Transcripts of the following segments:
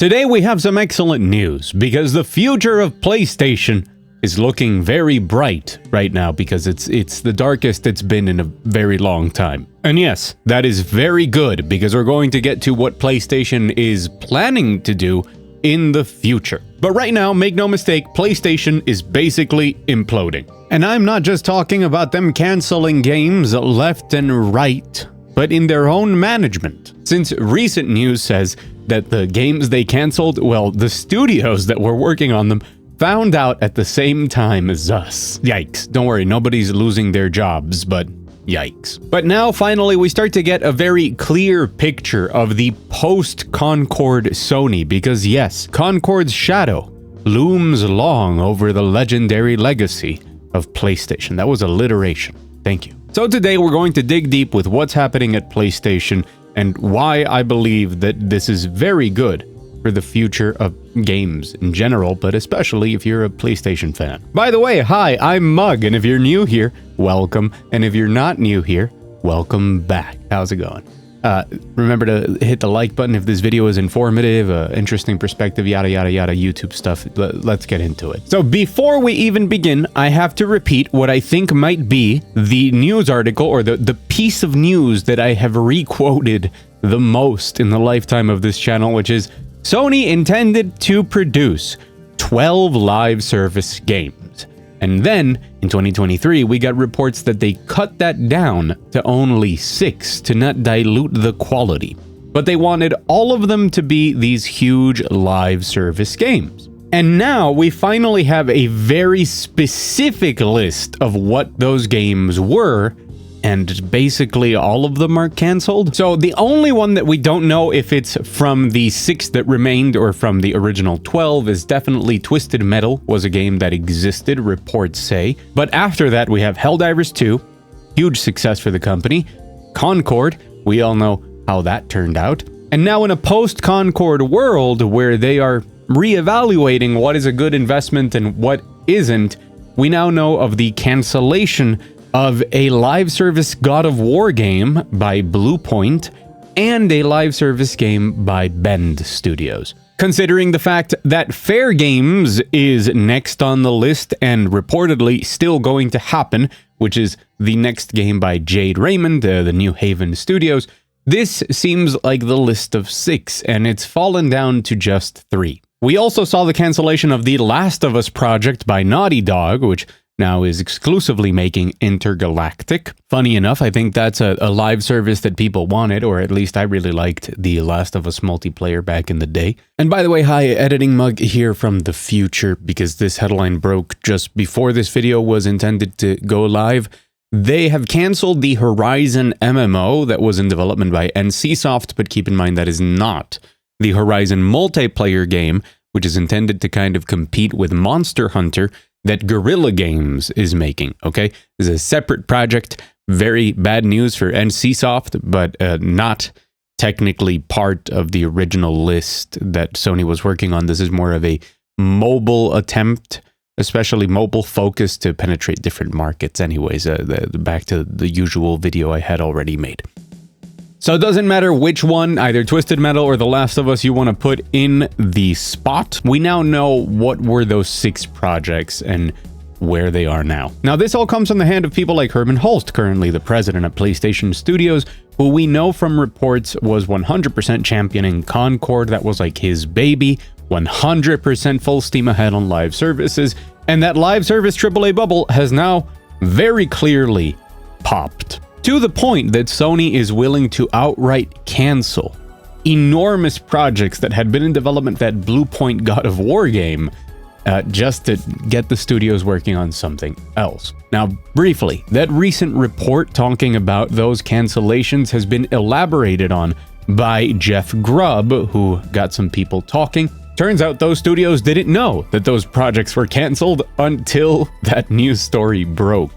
Today we have some excellent news because the future of PlayStation is looking very bright right now because it's the darkest it's been in a very long time. And yes, that is very good because we're going to get to what PlayStation is planning to do in the future. But right now, make no mistake, PlayStation is basically imploding. And I'm not just talking about them canceling games left and right, but in their own management. Since recent news says that the games they canceled, well, the studios that were working on them found out at the same time as us. Yikes. Don't worry, nobody's losing their jobs, but yikes. But now, finally, we start to get a very clear picture of the post-Concord Sony, because yes, Concord's shadow looms long over the legendary legacy of PlayStation. That was alliteration. Thank you. So today we're going to dig deep with what's happening at PlayStation and why I believe that this is very good for the future of games in general, but especially if you're a PlayStation fan. By the way, hi, I'm Mug, and if you're new here, welcome, and if you're not new here, welcome back. How's it going? Remember to hit the like button if this video is informative, interesting perspective, yada yada yada, YouTube stuff. Let's get into it. So before we even begin, I have to repeat what I think might be the news article or the piece of news that I have requoted the most in the lifetime of this channel, which is Sony intended to produce 12 live service games. And then, in 2023, we got reports that they cut that down to only 6 to not dilute the quality. But they wanted all of them to be these huge live service games. And now we finally have a very specific list of what those games were, and basically all of them are canceled. So the only one that we don't know if it's from the 6 that remained or from the original 12 is definitely Twisted Metal, was a game that existed, reports say. But after that we have Helldivers 2, huge success for the company. Concord, we all know how that turned out. And now in a post-Concord world where they are reevaluating what is a good investment and what isn't, we now know of the cancellation of a live service God of War game by Bluepoint and a live service game by Bend Studios. Considering the fact that Fair Games is next on the list and reportedly still going to happen, which is the next game by Jade Raymond, the New Haven Studios, this seems like the list of 6, and it's fallen down to just 3. We also saw the cancellation of the Last of Us project by Naughty Dog, which now is exclusively making Intergalactic. Funny enough, I think that's a live service that people wanted, or at least I really liked the Last of Us multiplayer back in the day. And by the way, hi, Editing Mug here from the future, because this headline broke just before this video was intended to go live. They have canceled the Horizon MMO that was in development by NCSoft, but keep in mind that is not the Horizon multiplayer game, which is intended to kind of compete with Monster Hunter, that Guerrilla Games is making, okay? This is a separate project. Very bad news for NCSoft, but not technically part of the original list that Sony was working on. This is more of a mobile attempt, especially mobile focus to penetrate different markets anyways. Back to the usual video I had already made. So it doesn't matter which one, either Twisted Metal or The Last of Us, you want to put in the spot. We now know what were those 6 projects and where they are now. Now, this all comes from the hand of people like Herman Hulst, currently the president of PlayStation Studios, who we know from reports was 100% championing Concord. That was like his baby, 100% full steam ahead on live services. And that live service AAA bubble has now very clearly popped. To the point that Sony is willing to outright cancel enormous projects that had been in development, that Bluepoint God of War game, just to get the studios working on something else. Now, briefly, that recent report talking about those cancellations has been elaborated on by Jeff Grubb, who got some people talking. Turns out those studios didn't know that those projects were canceled until that news story broke.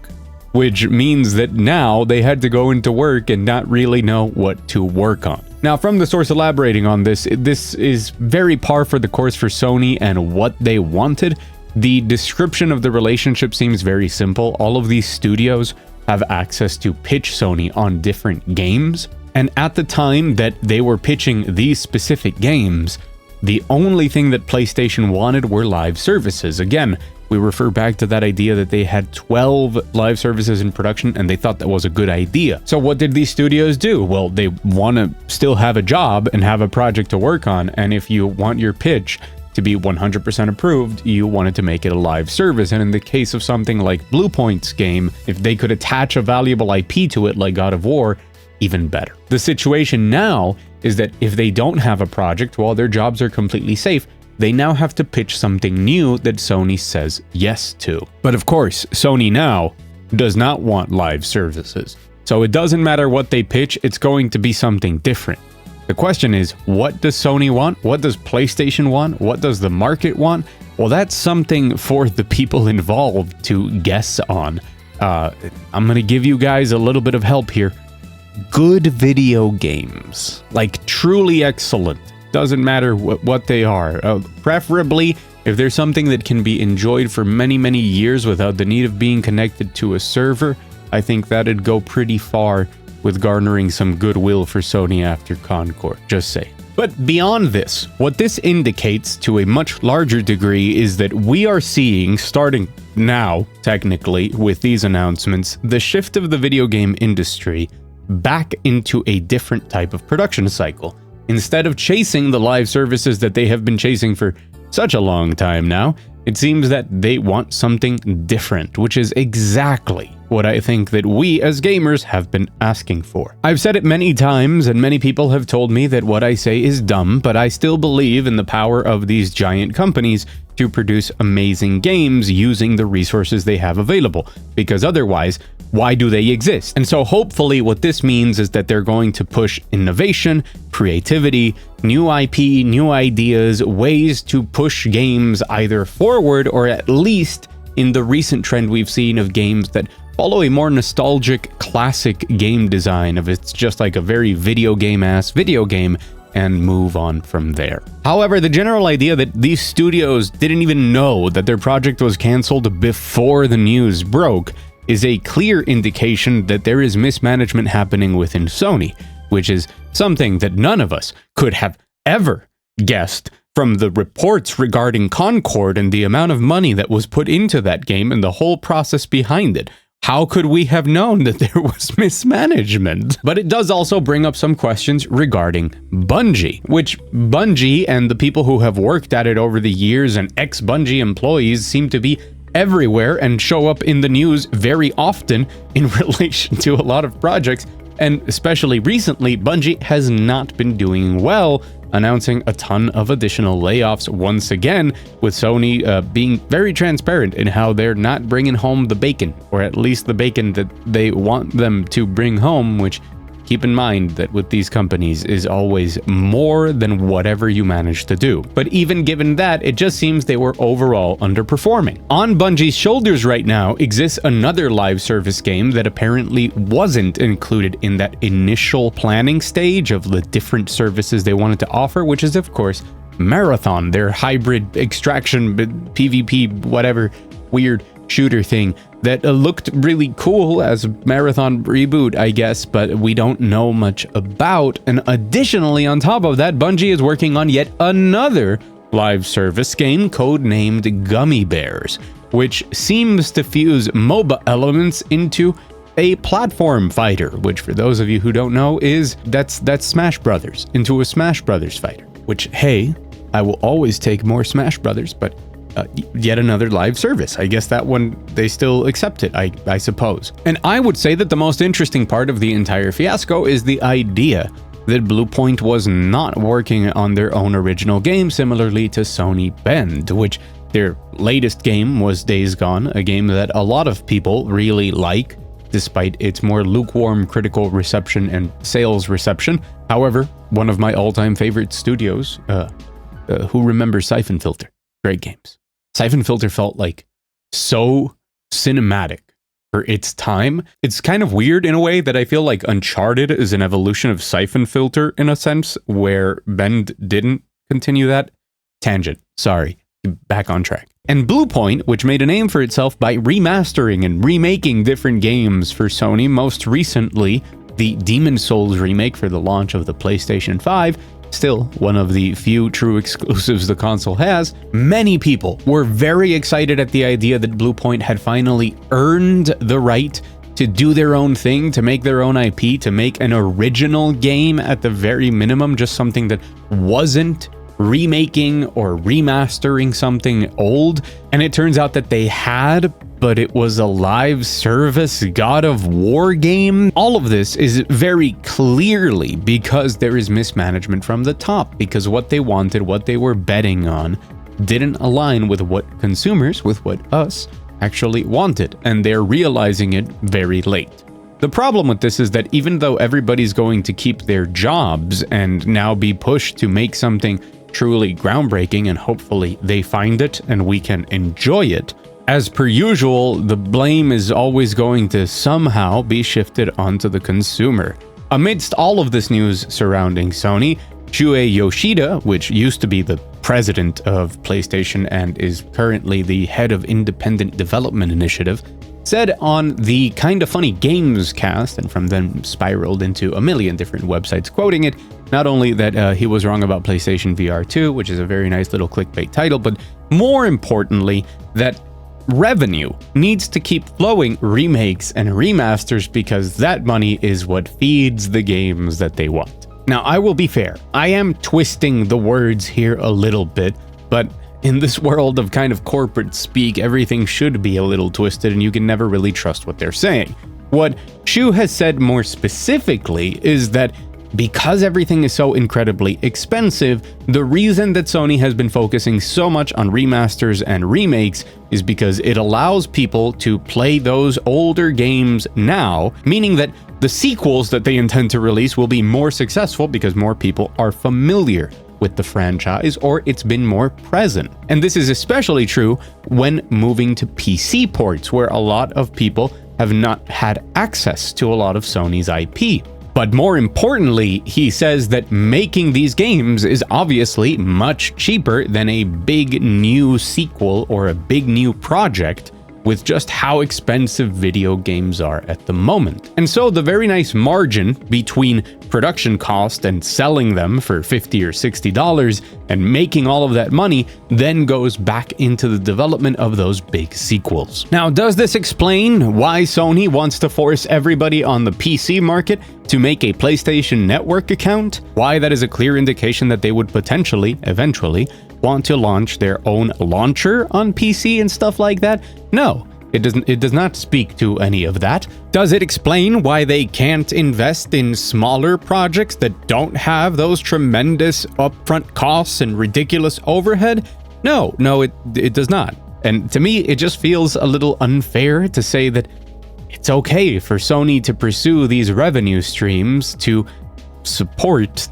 Which means that now they had to go into work and not really know what to work on. Now, from the source elaborating on this, this is very par for the course for Sony and what they wanted. The description of the relationship seems very simple. All of these studios have access to pitch Sony on different games. And at the time that they were pitching these specific games, The only thing that PlayStation wanted were live services. Again, we refer back to that idea that they had 12 live services in production and they thought that was a good idea. So what did these studios do? Well, they want to still have a job and have a project to work on, and if you want your pitch to be 100% approved, you wanted to make it a live service. And in the case of something like Bluepoint's game, if they could attach a valuable IP to it like God of War, even better. The situation now is that if they don't have a project, while their jobs are completely safe, they now have to pitch something new that Sony says yes to. But of course, Sony now does not want live services. So it doesn't matter what they pitch, it's going to be something different. The question is, what does Sony want? What does PlayStation want? What does the market want? Well, that's something for the people involved to guess on. I'm going to give you guys a little bit of help here. Good video games, like truly excellent. Doesn't matter what they are. Preferably, if there's something that can be enjoyed for many, many years without the need of being connected to a server, I think that'd go pretty far with garnering some goodwill for Sony after Concord, just say. But beyond this, what this indicates to a much larger degree is that we are seeing, starting now, technically, with these announcements, the shift of the video game industry back into a different type of production cycle. Instead of chasing the live services that they have been chasing for such a long time now, it seems that they want something different, which is exactly what I think that we as gamers have been asking for. I've said it many times, and many people have told me that what I say is dumb, but I still believe in the power of these giant companies to produce amazing games using the resources they have available, because otherwise, why do they exist? And so hopefully what this means is that they're going to push innovation, creativity, new IP, new ideas, ways to push games either forward or at least in the recent trend we've seen of games that follow a more nostalgic, classic game design of it's just like a very video game-ass video game and move on from there. However, the general idea that these studios didn't even know that their project was canceled before the news broke is a clear indication that there is mismanagement happening within Sony, which is something that none of us could have ever guessed from the reports regarding Concord and the amount of money that was put into that game and the whole process behind it. How could we have known that there was mismanagement? But it does also bring up some questions regarding Bungie, which Bungie and the people who have worked at it over the years and ex-Bungie employees seem to be everywhere and show up in the news very often in relation to a lot of projects, and especially recently, Bungie has not been doing well, announcing a ton of additional layoffs once again, with Sony being very transparent in how they're not bringing home the bacon, or at least the bacon that they want them to bring home, which, keep in mind that with these companies is always more than whatever you manage to do. But even given that, it just seems they were overall underperforming. On Bungie's shoulders right now exists another live service game that apparently wasn't included in that initial planning stage of the different services they wanted to offer, which is of course Marathon, their hybrid extraction, PvP, whatever weird shooter thing that looked really cool as a Marathon reboot, I guess, but we don't know much about. And additionally, on top of that, Bungie is working on yet another live service game codenamed Gummy Bears, which seems to fuse MOBA elements into a platform fighter, which for those of you who don't know is that's Smash Brothers, into a Smash Brothers fighter, which, hey, I will always take more Smash Brothers, but yet another live service. I guess that one, they still accept it, I suppose. And I would say that the most interesting part of the entire fiasco is the idea that Bluepoint was not working on their own original game, similarly to Sony Bend, which their latest game was Days Gone, a game that a lot of people really like, despite its more lukewarm critical reception and sales reception. However, one of my all-time favorite studios, who remembers Siphon Filter? Great games. Siphon Filter felt like so cinematic for its time. It's kind of weird in a way that I feel like Uncharted is an evolution of Siphon Filter in a sense, where Bend didn't continue that. Tangent, sorry, back on track. And Bluepoint, which made a name for itself by remastering and remaking different games for Sony, most recently the Demon's Souls remake for the launch of the PlayStation 5, still one of the few true exclusives the console has, many people were very excited at the idea that Bluepoint had finally earned the right to do their own thing, to make their own IP, to make an original game at the very minimum, just something that wasn't remaking or remastering something old. And it turns out that they had, but it was a live service God of War game. All of this is very clearly because there is mismanagement from the top, because what they wanted, what they were betting on, didn't align with what consumers, with what us, actually wanted, and they're realizing it very late. The problem with this is that even though everybody's going to keep their jobs and now be pushed to make something truly groundbreaking, and hopefully they find it and we can enjoy it, as per usual, the blame is always going to somehow be shifted onto the consumer. Amidst all of this news surrounding Sony, Shuei Yoshida, which used to be the president of PlayStation and is currently the head of Independent Development Initiative, said on the Kinda Funny Games cast, and from then spiraled into a million different websites quoting it, not only that he was wrong about PlayStation VR 2, which is a very nice little clickbait title, but more importantly, that revenue needs to keep flowing remakes and remasters because that money is what feeds the games that they want. Now, I will be fair, I am twisting the words here a little bit, but in this world of kind of corporate speak, everything should be a little twisted and you can never really trust what they're saying. What Shu has said more specifically is that because everything is so incredibly expensive, the reason that Sony has been focusing so much on remasters and remakes is because it allows people to play those older games now, meaning that the sequels that they intend to release will be more successful because more people are familiar with the franchise, or it's been more present. And this is especially true when moving to PC ports, where a lot of people have not had access to a lot of Sony's IP. But more importantly, he says that making these games is obviously much cheaper than a big new sequel or a big new project, with just how expensive video games are at the moment. And so the very nice margin between production cost and selling them for $50 or $60 and making all of that money then goes back into the development of those big sequels. Now, does this explain why Sony wants to force everybody on the PC market to make a PlayStation Network account? Why that is a clear indication that they would potentially, eventually, want to launch their own launcher on PC and stuff like that? No, it does not speak to any of that. Does it explain why they can't invest in smaller projects that don't have those tremendous upfront costs and ridiculous overhead? No, it does not. And to me, it just feels a little unfair to say that it's okay for Sony to pursue these revenue streams to support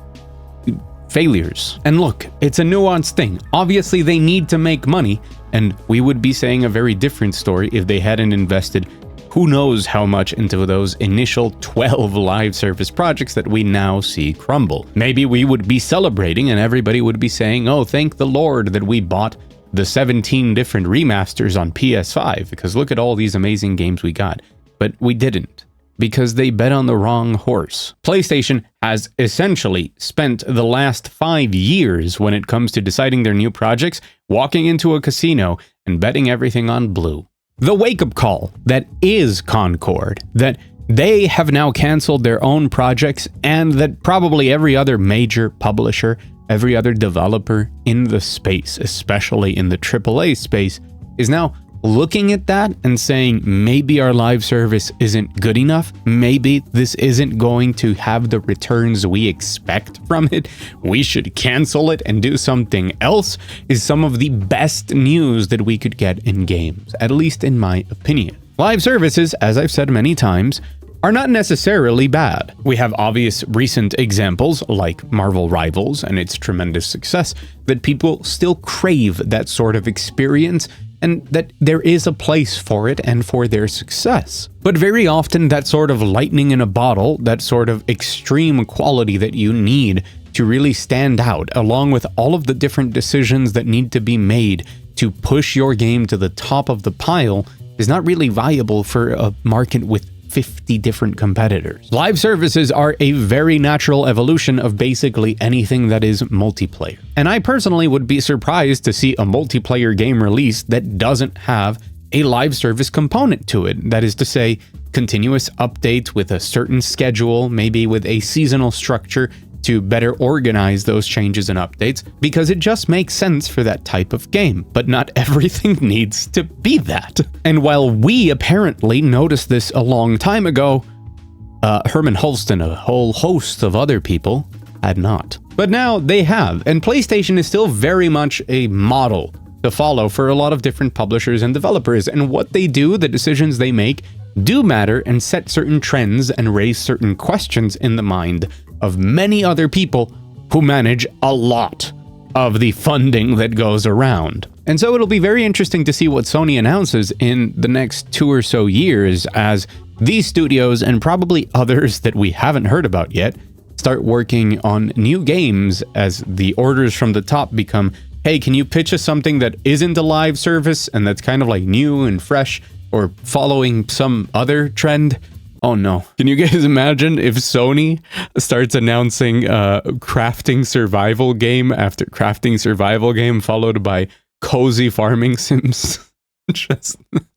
failures. And look, it's a nuanced thing. Obviously, they need to make money, and we would be saying a very different story if they hadn't invested who knows how much into those initial 12 live service projects that we now see crumble. Maybe we would be celebrating and everybody would be saying, oh, thank the Lord that we bought the 17 different remasters on PS5, because look at all these amazing games we got. But we didn't, because they bet on the wrong horse. PlayStation has essentially spent the last 5 years when it comes to deciding their new projects, walking into a casino and betting everything on blue. The wake-up call that is Concord, that they have now canceled their own projects, and that probably every other major publisher, every other developer in the space, especially in the AAA space, is now looking at that and saying, maybe our live service isn't good enough, maybe this isn't going to have the returns we expect from it, we should cancel it and do something else, is some of the best news that we could get in games, at least in my opinion. Live services, as I've said many times, are not necessarily bad. We have obvious recent examples like Marvel Rivals and its tremendous success, that people still crave that sort of experience, and that there is a place for it and for their success. But very often that sort of lightning in a bottle, that sort of extreme quality that you need to really stand out, along with all of the different decisions that need to be made to push your game to the top of the pile, is not really viable for a market with 50 different competitors. Live services are a very natural evolution of basically anything that is multiplayer. And I personally would be surprised to see a multiplayer game released that doesn't have a live service component to it. That is to say, continuous updates with a certain schedule, maybe with a seasonal structure to better organize those changes and updates, because it just makes sense for that type of game. But not everything needs to be that. And while we apparently noticed this a long time ago, Herman Hulst and a whole host of other people had not. But now they have, and PlayStation is still very much a model to follow for a lot of different publishers and developers, and what they do, the decisions they make, do matter and set certain trends and raise certain questions in the mind of many other people who manage a lot of the funding that goes around. And so it'll be very interesting to see what Sony announces in the next 2 or so years as these studios, and probably others that we haven't heard about yet, start working on new games as the orders from the top become, hey, can you pitch us something that isn't a live service and that's kind of like new and fresh or following some other trend? Oh no. Can you guys imagine if Sony starts announcing crafting survival game after crafting survival game followed by cozy farming sims?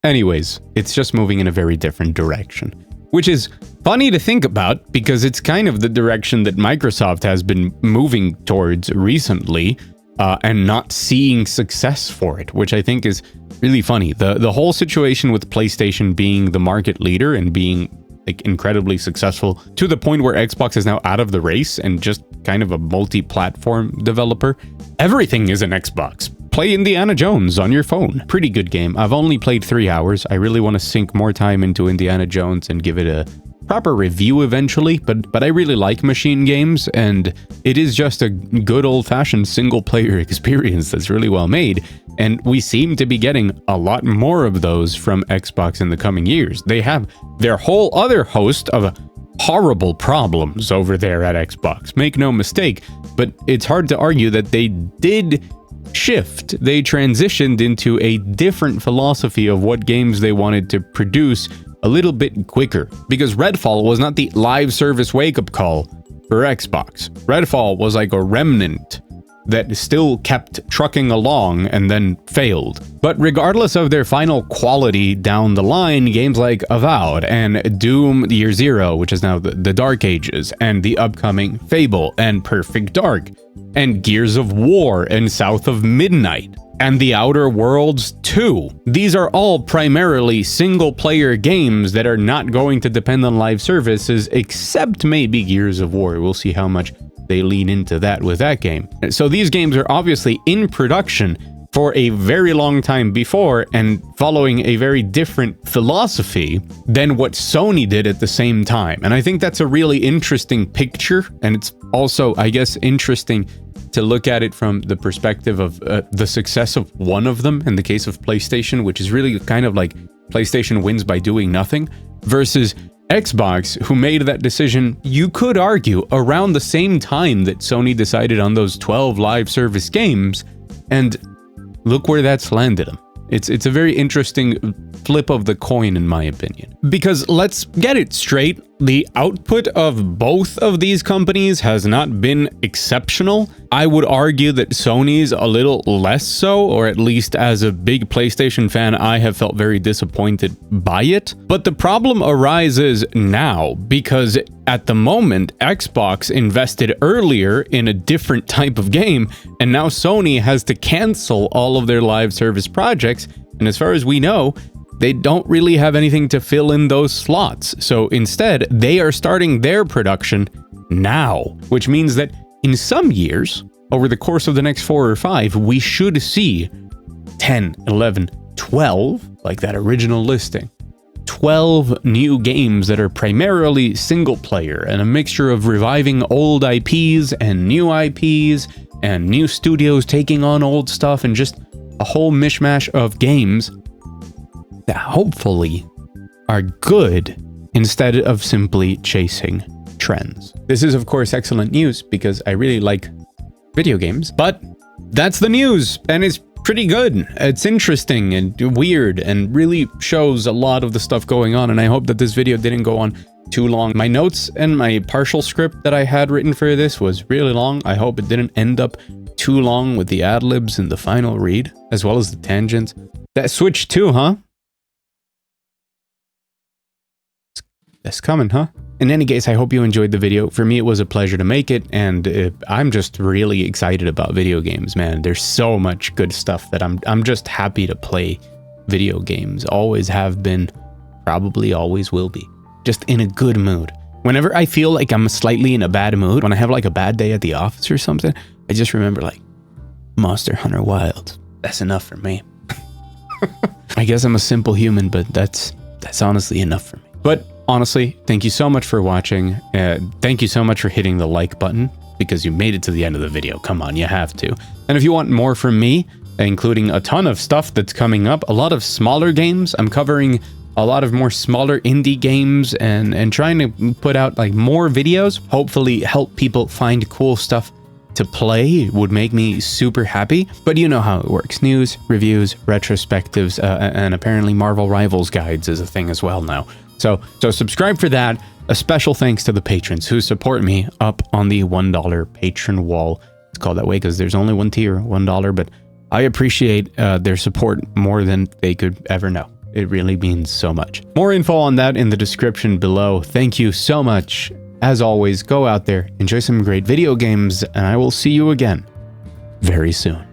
Anyways, it's just moving in a very different direction, which is funny to think about because it's kind of the direction that Microsoft has been moving towards recently, and not seeing success for it, which I think is really funny. The whole situation with PlayStation being the market leader and being like incredibly successful to the point where Xbox is now out of the race and just kind of a multi-platform developer. Everything is an Xbox. Play Indiana Jones on your phone. Pretty good game. I've only played 3 hours. I really want to sink more time into Indiana Jones and give it a proper review eventually, but I really like machine games, and it is just a good old-fashioned single-player experience that's really well made, and we seem to be getting a lot more of those from Xbox in the coming years. They have their whole other host of horrible problems over there at Xbox, make no mistake, but it's hard to argue that they did shift. They transitioned into a different philosophy of what games they wanted to produce a little bit quicker, because Redfall was not the live service wake-up call for Xbox. Redfall was like a remnant that still kept trucking along and then failed. But regardless of their final quality down the line, games like Avowed and Doom Year Zero, which is now the Dark Ages, and the upcoming Fable and Perfect Dark, and Gears of War and South of Midnight, and The Outer Worlds 2. These are all primarily single-player games that are not going to depend on live services, except maybe Gears of War. We'll see how much they lean into that with that game. So these games are obviously in production for a very long time before and following a very different philosophy than what Sony did at the same time. And I think that's a really interesting picture, and it's also, I guess, interesting to look at it from the perspective of the success of one of them, in the case of PlayStation, which is really kind of like PlayStation wins by doing nothing, versus Xbox, who made that decision, you could argue, around the same time that Sony decided on those 12 live service games, and look where that's landed them. It's a very interesting flip of the coin, in my opinion. Because let's get it straight, the output of both of these companies has not been exceptional. I would argue that Sony's a little less so, or at least as a big PlayStation fan, I have felt very disappointed by it. But the problem arises now because at the moment, Xbox invested earlier in a different type of game, and now Sony has to cancel all of their live service projects, and as far as we know, they don't really have anything to fill in those slots. So instead, they are starting their production now, which means that in some years, over the course of the next 4 or 5, we should see 10, 11, 12, like that original listing, 12 new games that are primarily single player and a mixture of reviving old IPs and new IPs and new studios taking on old stuff and just a whole mishmash of games that hopefully are good instead of simply chasing trends. This is of course excellent news because I really like video games, but that's the news, and it's pretty good. It's interesting and weird and really shows a lot of the stuff going on, and I hope that this video didn't go on too long. My notes and my partial script that I had written for this was really long. I hope it didn't end up too long with the ad-libs and the final read, as well as the tangents. That Switch 2, huh? That's coming, huh? In any case, I hope you enjoyed the video. For me, it was a pleasure to make it, and I'm just really excited about video games, man. There's so much good stuff that I'm just happy to play video games. Always have been, probably always will be. Just in a good mood. Whenever I feel like I'm slightly in a bad mood, when I have like a bad day at the office or something, I just remember like, Monster Hunter Wilds. That's enough for me. I guess I'm a simple human, but that's honestly enough for me. But honestly, thank you so much for watching. Thank you so much for hitting the like button, because you made it to the end of the video. Come on, you have to. And if you want more from me, including a ton of stuff that's coming up, a lot of smaller games, I'm covering a lot of more smaller indie games and trying to put out like more videos, hopefully help people find cool stuff to play. Would make me super happy. But you know how it works. News, reviews, retrospectives, and apparently Marvel Rivals guides is a thing as well now. So subscribe for that. A special thanks to the patrons who support me up on the $1 patron wall. It's called that way because there's only one tier, $1, but I appreciate their support more than they could ever know. It really means so much. More info on that in the description below. Thank you so much. As always, go out there, enjoy some great video games, and I will see you again very soon.